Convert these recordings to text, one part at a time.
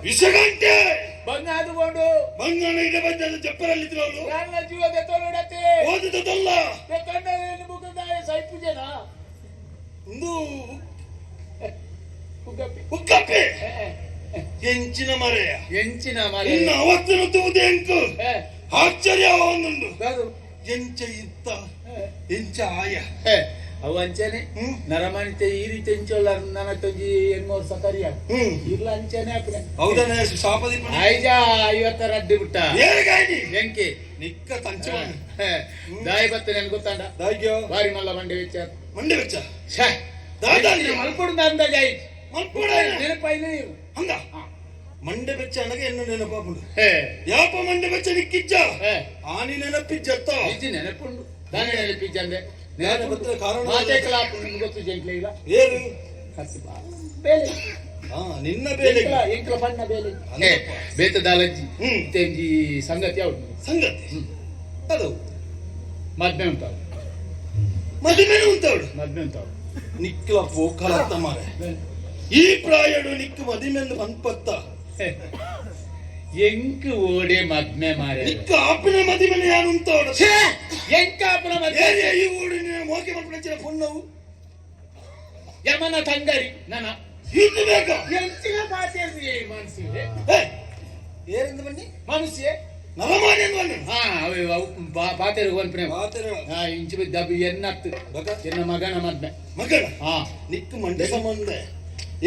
ವಿಷಗಂಟೆ ಬಂಗಾದುಕೊಂಡು ಬಂಗಾನ ಇದೆ ಬಂದ ಜಪ್ಪರಲ್ಲಿದ್ರು ಅವರು ನನ್ನ ಜೀವದ ತೋಳಡತೆ ಓದಿದಲ್ಲ ಕಣ್ಣಲ್ಲಿ ಮುಖದಾಯ ಸೈಪು ಜನ ಒಂದು ಉಕ್ಕಪ್ಪೆ ಎಂಚಿನ ಮರೆಯ ಇನ್ನು ಅವತ್ತಿನ ತೂದೆ ಎಂಕು ಆಶ್ಚರ್ಯ ಒಂದುಂಡು ಎಂಚ ಇತ್ತ ಎಂಚ ಆಯ ಅವು ಅಂಚನೆ ನರಮಣಿತೆ ಈ ರೀತಿ ಎಂಚೋಲ್ಲ ನನ್ನ ತೊಂಜಿ 8 ಸಕರಿಯ ಇಲ್ಲ ಅಂಚನೆ ಹಾಕ್ರೆ ಹೌದನ ಶಾಪದಿ ಐಜ 50 ಅಡ್ಡಿ ಬಿಟ್ಟ ಬೆಂಕಿ ನಿಕ್ಕ ತಂಚ ದಾಯಿ ಬತ್ತ ನನ್ ಗೊತ್ತಾಂಡ ದಾಯ್ಯೋ ಬಾರಿ ಮಲ್ಲ ಮಂಡೆ ವೆಚ್ಚ ಮಲ್ಕೊಡು ಅಂದಾಜ ಆಯ್ತು ಮಲ್ಕೊಡ ನೆನಪಾಯ್ತು ಹಂಗ ಮಂಡೆ ಬೆಚ್ಚ ನನಗೆ ಎನ್ನು ನೆನಪಾಪುಂಡು ಯಾಪ ಮಂಡೆ ಬೆಚ್ಚ ನಿಕ್ಕಿಚ್ಚ ಆನಿ ನೆನಪಿಜ್ಜತ್ತ ನೆನಪುಂಡು ದಾನೆ ನೆನಪಿಜ್ಜಂದೆ ಗೊತ್ತು ಜಂಕ್ಲೆ ಈಗ ಏನು ಬೇಲೆ ನಿನ್ನ ಬೇಲೆ ಎಂಕ್ಲ ಬಣ್ಣ ಬೇಲೆ ಬೇತದಾಲಜ್ಜಿ ತೆಂಜಿ ಸಂಗತಿ ಯಾವ್ದು ಸಂಗತಿ ಅದು ಮದ್ಮೆ ಉಂಟಾವು ಮದುವೆ ಉಂಟವಳು ಮದ್ಮೆ ಉಂಟಾವು ನಿಕ್ಲ ಪೋಕಲತ್ತ ಮಾರೆ ಈ ಪ್ರಾಯಡು ನಿಕ್ಕು ಮದಿಮೆಂದು ಅನ್ಪತ್ತ ಎಂಕ್ ಓಡೆ ಮದ್ಮೆ ಮಾರೆ ನಿಕ್ಕ ಆಪಿನ ಮದಿಮೆನ ಯಾರು ಉಂಟವಳು ಎಂಕ ಆಪಿನ ಮದ್ಮೆ ಈ ಓಡಿನ ಮೋಕೆ ಮಾಡ್ಕೊಂಡ ಪೊನ್ನವು ಯಮನ ತಂಗರಿ ನನ್ನ ಇದು ಬೇಕ ಎಂಚಿನ ಪಾತೇರಿ ಮನಸ್ಸಿಗೆ ಏರಿಂದ ಬನ್ನಿ ಮನಸ್ಸೆ ನರಮಾನಿ ಅಂದ್ವನ್ನ ಪಾತೇರಿ ಹೋಗ್ಪನೆ ಪಾತೇರಿ ಇಂಚು ದಬ್ಬಿ ಎನ್ನತ್ತು ಎನ್ನ ಮಗನ ಮದ್ಮೆ ಮಗನ ನಿಕ್ಕು ಮಂಡೆ ಸಂಬಂಧ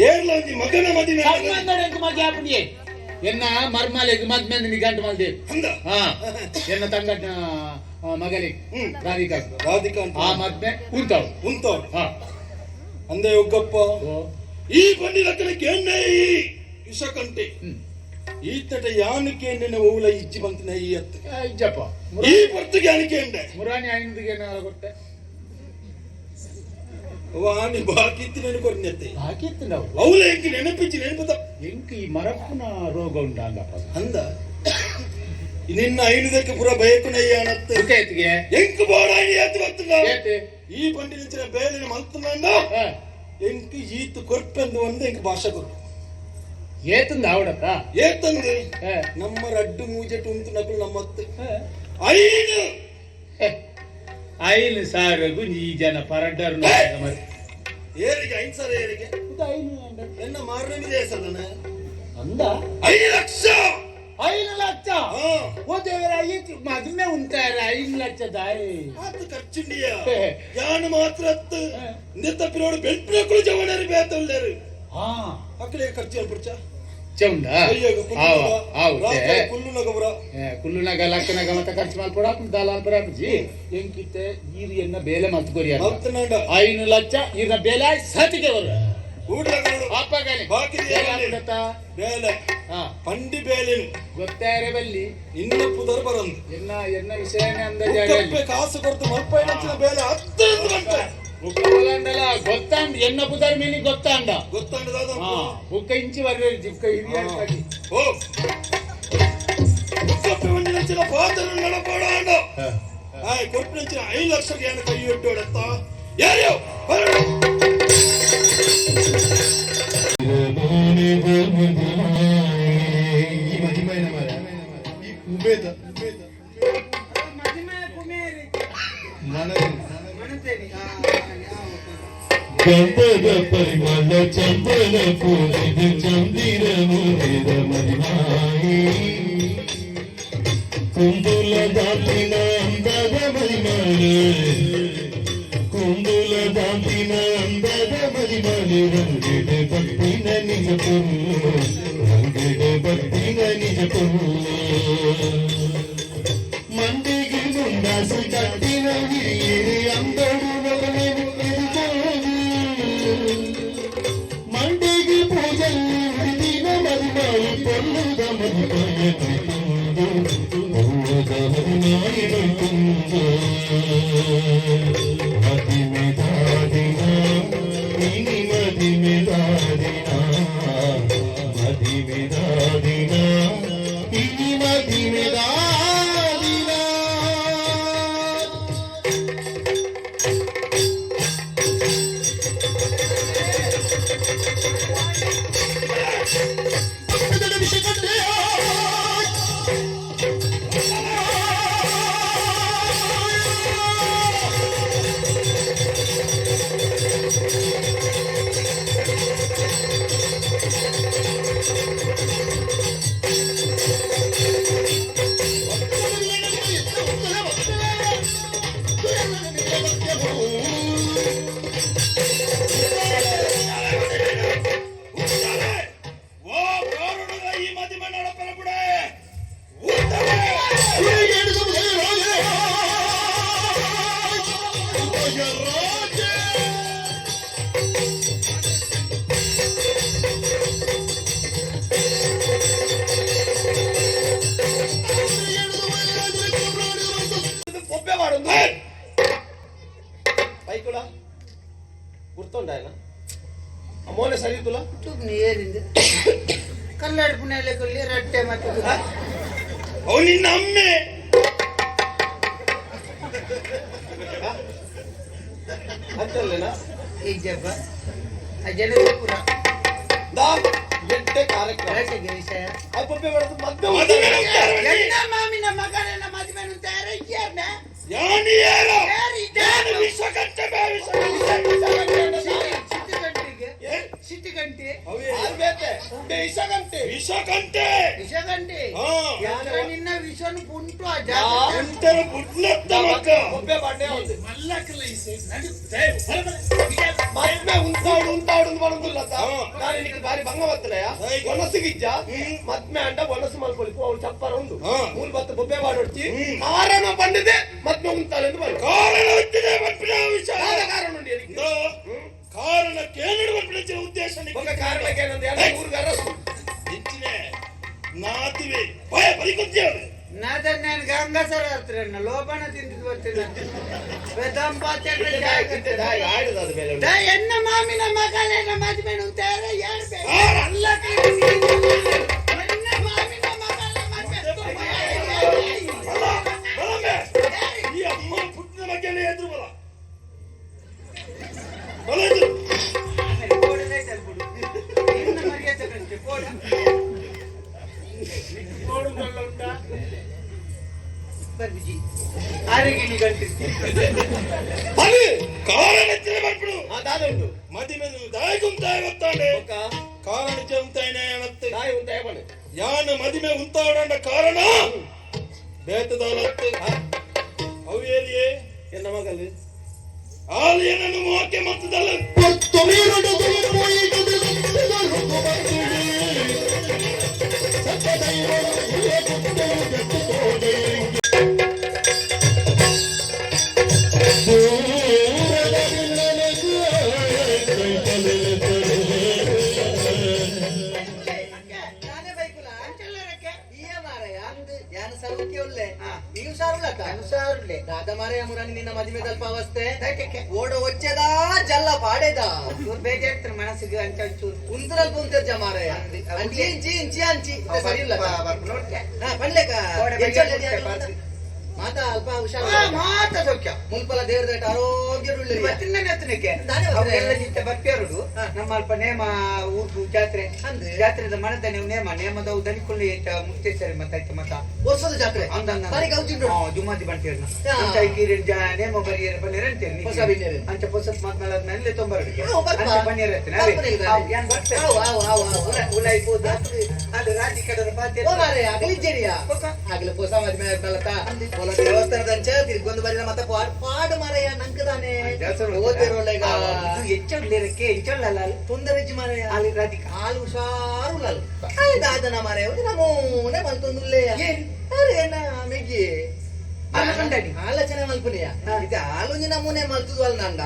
ಏರ್ಲ ಒಂಜಿ ಮಗನ ಮದಿಮೆ ಸಂಬಂಧ ಮಗ ಆಪುಡಿಯೇ ಎನ್ನ ಮರ್ಮಾಲೆಗೆ ಮದ್ಮೆ ನಿಗಂಟು ಮಲ್ದೆ ಅಂದ ಎನ್ನ ತಂಗಡ್ನ ಮಗಳಿಗೆ ರಾಧಿಕಾ ಆ ಮದ್ಮೆ ಉಂತಾವ್ ಅಂದೆ ಒಗ್ಗಪ್ಪ ಈ ಬಂಡಿ ಲಕ್ಕಣಕ್ಕೆ ಎಣ್ಣೆ ವಿಷಕಂಟೆ ಈತಟ ಯಾನಕ್ಕೆ ಎಣ್ಣೆ ಓಲ ಇಜ್ಜಿ ಬಂತನೆ ಈ ಅತ್ತ ಇಜ್ಜಪ್ಪ ಈ ಬರ್ತಿಗೆ ಯಾನಕ್ಕೆ ಎಣ್ಣೆ ಮುರಾಣಿ ಐಂದಿಗೆ ಗೊತ್ತೆ ವಾಣಿ ಬಾಕಿತ್ತು ನೆನಕೊರ್ನೆತ್ತೆ ಬಾಕಿತ್ತು ನಾವು ಅವಳ ಎಂಕಿ ನೆನಪಿಚ್ಚಿ ನೆನಪುತ್ತ ಎಂಕಿ ಮರಪ್ಪನ ರೋಗ ಉಂಟಾಂಗಪ್ಪ ಅಂದ ನಿನ್ನ ಐನುದಕ್ಕೆ ಪುರ ಬಯಕು ನಯ್ಯಾನತ್ತೆ ಉಕೈತಿಗೆ ಎಂಕು ಬೋಡಾಣಿ ಎತ್ತು ಬರ್ತದ ಈ ಬಂಡಿ ನಿಂಚಿನ ಬೇಲಿನ ಮಲ್ತನಂದ ಎಂಕು ಈತು ಕೊರ್ಪೆಂದು ಒಂದು ಎಂಕು ಭಾಷೆ ಕೊರ್ಪು ಏತಂದ ಆವಡತ್ತ ಏತಂದು ನಮ್ಮ ರಡ್ಡು ಮೂಜೆಟ್ಟು ಉಂಟು ನಕಲು ನಮ್ಮತ್ತೆ ಐನು ಐನು ಸಾರಗು ಈ ಜನ ಪರಡ್ಡರು ಏರಿಗೆ 5 ಸಾವಿರ ಏರಿಗೆ ಎನ್ನ ಮಾರನೇ ಹೆಸರನ ಅಂದ 5 ಲಕ್ಷ 5 ಲಕ್ಷ ಓ ದೇವರ ಈ ಮದುವೆ ಉಂಟಾರ 5 ಲಕ್ಷ ದಾಯಿ ಅದು ಖರ್ಚುಂಡಿಯ ಯಾನು ಮಾತ್ರ ಅತ್ತು ನಿತ್ತಪ್ಪಿರೋಡು ಬೆಳ್ಪಿನಕ್ಕಳು ಜವನರು ಬೇತಲ್ಲೇರು ಅಕ್ಕಡೆ ಖರ್ಚು ಅನ್ಪುರ್ಚ ಚೌಂಡ ಕುಲ್ಲುನಗ ಲಕ್ಕನಗ ಮತ್ತೆ ಖರ್ಚು ಮಾಡ್ಕೊಡ ದಾಲಾಲ್ ಬರಾಪಜಿ ಎಂಕಿತ್ತೆ ಈರಿಯನ್ನ ಬೇಲೆ ಮಲ್ತ್ಕೊರಿ 5 ಲಕ್ಷ ಈರಿನ ಬೇಲೆ ಸತಿಗೆ ಬರು ಪಂಡಿ ಬೇಲೆನು ಗೊತ್ತಾರೆ ಬಲ್ಲಿ ಇನ್ನ ಪುದರ್ ಬರಂದು ಎನ್ನ ವಿಷಯನೇ ಅಂದಾಜ ಕಾಸು ಕೊಡ್ತು ಮಲ್ಪೈ ಲಕ್ಷ ಬೇಲೆ 10 ಗಂಟೆ ಗೊತ್ತಾಂಡ ಎನ್ನ ಪುದರ್ ಮೀನಿ ಗೊತ್ತಾಂಡ ಬುಕ್ಕ ಇಂಚಿ ಬರ್ರಿ ಬುಕ್ಕ ಹಿರಿಯ ಪಾತ್ರ ನಡಪೋಡ ಕೊಟ್ಟು 5 ಲಕ್ಷಕ್ಕೆ ಏನು ಕೈ ಇಟ್ಟೋಡತ್ತ ಯಾರ್ಯೋ ಈ ಮದಿಮೈನ ಮರ ಈ ಕುಬೇದ ಗಂಧದ ಪರಿಮಳ ಚಂದನ ಪೂರಿದ ಚಂದಿರ ಮುರಿದ ಮದಿಮಾಯಿ ಕುಂದುಲ ದಾಟಿನ ಅಂದದ ಮದಿಮಾಳೆ ಕುಂದುಲ ದಾಟಿನ ಅಂದದ ಮದಿಮಾಳೆ ರಂಗಿಡೆ ಭಕ್ತಿನ ನಿಜ ಪುಲ್ಲು ರಂಗಿಡೆ ಭಕ್ತಿನ ನಿಜ ಪುಲ್ಲು ಮಂದಿಗೆ ಮುಂದಾಸು ಕಟ್ಟಿನ ಹಿರಿಯರಿ ಅಂದಡು ನಗನೆ ಮಂಡಿಗೆ ಪೂಜೆಯಲ್ಲಿ ಹುಡಿದಿನ ಮದಿಮಾಯಿ ಪೊಲ್ಲುದ ಮದಿಮಾಯ ಪೂರದ ಮದಿಮಾಯಿ ಮದಿಮೆದಾದಿನ ಇನಿ ಮದಿಮೆದಾದಿನ ಮದಿಮೆದಾದಿನ ಇನಿ ಮದಿಮೆದಾದಿನ బొబ్బే వాడు పైకులా గుర్తుండ ఆయన అమ్మోనే సరితులా ತೂಗ್ನಿ ಏರಿಂದು ಕನ್ನಡ ಪುಣ್ಯಲೆಗೊಲ್ಲಿ ರಟ್ಟೆ ಮತ್ತೆ ಅವು ನಿನ್ನ ಅಮ್ಮೆ ಅಂತಲ್ಲೇನಾ ಈಜಪ್ಪ ಆ ಜನರು ಪುರ దా ಗೆಟ್ಟೆ ಕಾರ್ಯಕ್ರಮ ಕರೆಕ್ಟ್ ವಿಷಯ ಆ ಬೊಬ್ಬೆ ವಾಡದು ಮದುವೆ ಎನ್ನ ಮಾಮಿನ ಮಗನ ಮದುವೆ ತಯಾರಯ್ಯರ್ನ ಯಾನಿ ಯಾರು ಯಾರು ವಿಶ್ವಕಂಠೆ ಸಿಟಿ ಗಂಟೆ ಆಲ್ಬೇತೆ ಉಂಡೆ ಇಸಗಂಟೆ ವಿಶ್ವಕಂಠೆ ವಿಷಗಂಟೆ ಹಾ. ನಿನ್ನ ವಿಷನು ಪುಂಟು ಆ ಅಂತರ ಬುಡ್ಲತ್ತ ಮಕ್ಕ బొబ్బే వాడే ఉంది మధ్య ఉంటాడు పడుతుందా కానీ నీకు భారీ భంగం వస్తున్నాయా వనసుగిచ్చా మధ్య అంటే వనసు మలుపులు పోవు చెప్పరు ఉండు మూలు బత్త బొబ్బే వాడు వచ్చి కారణ పండితే మధ్య ఉంటాడు ఎందుకు ಕಾರಣ ಹೊತ್ತಿದೆ ಬಪ್ಪಿನ ವಿಷಯ కారణం ఉండి ಕಾರಣಕ್ಕೆ ಏನಿಡು ಬಪ್ಪಿನ ಉದ್ದೇಶ ఒక కారణకేనంది ఊరు గారు ಹೆಚ್ಚಿನೆ ನಾತಿವೆ ಭಯ ಬಲಿಕೊತ್ತೇವೆ ನಾದನ್ ನಾನು ಗಂಗಸರ ಹತ್ರ ಲೋಪನ ತಿಂದಿದ್ದು ಬರ್ತೀನಿ ఆడదు అది ಮೇಲೆ ಎನ್ನ ಮಾಮಿನ ಮಗನ ಮದುವೆ ತಯಾರಯ್ಯರ್ಬೇಕು ಅಲ್ಲ ಎನ್ನ ಮಾಮಿನ ಮಗನ ಮದುವೆ ಬಲಮೆ ಈ ಅಮ್ಮ ಪುಟ್ಟಿನ ಮಗನೇ ಎದುರು ಬಲ ಬಲ ಎದುರು ಆರೋಗ್ಯ ಗಂಟೆ ಅದು ಕಾರಣ ಎತ್ತಿನ ಬರ್ಬಿಡು ఆ దాని ఉండు ಮದಿ ಮೇಲೆ ದಾಯಗುಂತಾಯ ಗೊತ್ತಾಂಡೆ ఒక ಕಾರಣ ಚೆಂತಾಯನೆ ಅನತ್ತೆ దాయి ఉంటాయి పని ಯಾನ ಮದಿಮೆ ಉಂತಾಡಂಡ ಕಾರಣ ಬೇತದಾಲತ್ತೆ ಅವೇಲಿಯೇ ఎన్న మగలు ಆಲಿಯನನ್ನು ಮೋಕೆ ಮತ್ತದಲ್ಲ నిన్న మధ్య మీద అవస్థే ఓడ వచ్చేదా జల్ల పాడేదా ಬೇಜಾರು ಮನಸ್ಸಿಗೆ ಅಂಚು ಕುಂತರಲ್ಲಿ ಕುಂತಿರ್ ಜಮಾರಯ್ಯ ಅಂಚಿ ಇಂಚಿ ಇಂಚಿ ಅಂಚಿ ಸರಿ ಇಲ್ಲ ಪಂಡ್ಲೇಕ ಮಾತಾ ಅಲ್ಪ ಹುಷಾರ ಮಾತ ಸೌಖ್ಯ ಮುಲ್ಪಲ ದೇವ್ರ ದಟ್ ಆರೋಗ್ಯ ಇವತ್ತಿನ ನೆತ್ತನಕ್ಕೆ ಅವರೆಲ್ಲ ಜಿತ್ತೆ ಬರ್ತಿರೋದು ನಮ್ಮ ಅಲ್ಪ ನೇಮ ಊರು ಜಾತ್ರೆ ಜಾತ್ರೆದ ಮನದ ನೀವು ನೇಮದ ದನಿಕೊಂಡು ಮುಕ್ತೇಶ್ವರಿ ಮತ್ತಾಯ್ತು ಮತ್ತ ವರ್ಷದ ಜಾತ್ರೆ ಜುಮ್ಮಾದಿ ಬಂತೀರ್ನ ನೇಮ ಬರಿಯರ ಬನ್ನಿರ ಅಂತೀರಿ ಅಂಚ ಪೊಸತ್ ಮಾತ್ನಾಳದ್ಮೇಲೆ ತೊಂಬರಡಿಗೆ ಬನ್ನಿರ ಉಲಾಯ್ಬೋದ ಅದು ರಾಜಿ ಕಡದ ಬಾಧ್ಯ ಆಗ್ಲಿ ಹೊಸ ಮದ್ಮೆ ದೇವಸ್ಥಾನದಂಚ ತಿರ್ಗೊಂದು ಬರೀ ಮತ್ತೆ ಪಾಡು ಮಾರಯ್ಯ ನಂಕದಾನೆ ಓದಿರೋಲ್ಲ ಹೆಚ್ಚೊಳ್ಳಿರಕ್ಕೆ ಹೆಚ್ಚೊಳ್ಳಲ್ಲ ತೊಂದರೆಜ್ಜಿ ಮಾರಯ್ಯ ಅಲ್ಲಿ ರಾಜಿ ಹಾಲು ಹುಷಾರು ದಾದನ ಮಾರಯ್ಯ ನಮೂನೆ ಮಲ್ತೊಂದುಲ್ಲೆಯ ಏನ ಮೆಗ್ಗಿ ಆಲೋಚನೆ ಮಲ್ಪನೆಯ ಇದು ಹಾಲು ನಮೂನೆ ಮಲ್ತುದು ಅಲ್ಲ ನಂಡ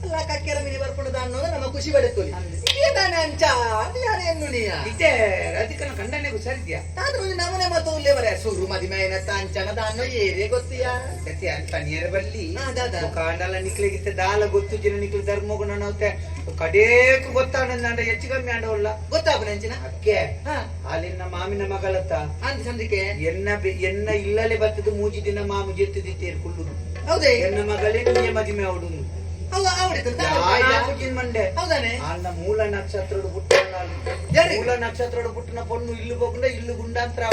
ಅಲ್ಲ ಕಕ್ಕೆರ ಮಿನಿ ಬರ್ಕೊಂಡು ಅನ್ನೋದು ನಮ್ಮ ಖುಷಿ ಬಡತ್ತೋಲಿ ಏನಾನೆ ಅಂಚ ಯಾರೇನು ನೀಯ ಇತ್ತೆ ರಾಧಿಕನ ಕಂಡನೆಗೂ ಸರಿದ್ಯಾ ನಾನು ನಮೂನೆ ಮತ್ತು ಉಲ್ಲೆ ಬರ ಸುರು ಮದಿಮೆಯನ ಅಂಚನ ದಾನ್ನೋ ಏರೇ ಗೊತ್ತಿಯಾ ತನಿಯರ ಬಲ್ಲಿ ಕಾಂಡಲ ನಿಕ್ಲಿಗಿತ್ತೆ ದಾಲ ಗೊತ್ತು ಜನ ನಿಕ್ಲಿ ಧರ್ಮಗುಣ ನಾವ್ತೆ ಕಡೇಕು ಗೊತ್ತಾಂಡ ಹೆಚ್ಚು ಕಮ್ಮಿ ಆಂಡವಲ್ಲ ಗೊತ್ತಾಗ ನೆಂಚಿನ ಅಕ್ಕೆ ಅಲ್ಲಿನ ಮಾಮಿನ ಮಗಳತ್ತ ಅಂತ ಸಂದಿಕೆ ಎನ್ನ ಇಲ್ಲಲೆ ಬರ್ತದ ಮೂಜಿ ದಿನ ಮಾಮು ಜೆತ್ತಿದ್ದೀರು ಕುಳ್ಳುದು ಹೌದೇ ಎನ್ನ ಮಗಳೇ ನೀಯ ಮದಿಮೆ ಅವಡುನು ಮಂಡೆ ಹೌದಾನೆ ಅನ್ನ ಮೂಲ ನಕ್ಷತ್ರ ಮೂಲ ನಕ್ಷತ್ರ ಪುಟ್ಟಿನ ಪೊಣ್ಣು ಇಲ್ಲು ಹೋಗುಂಡ ಇಲ್ಲು ಗುಂಡಾಂತರ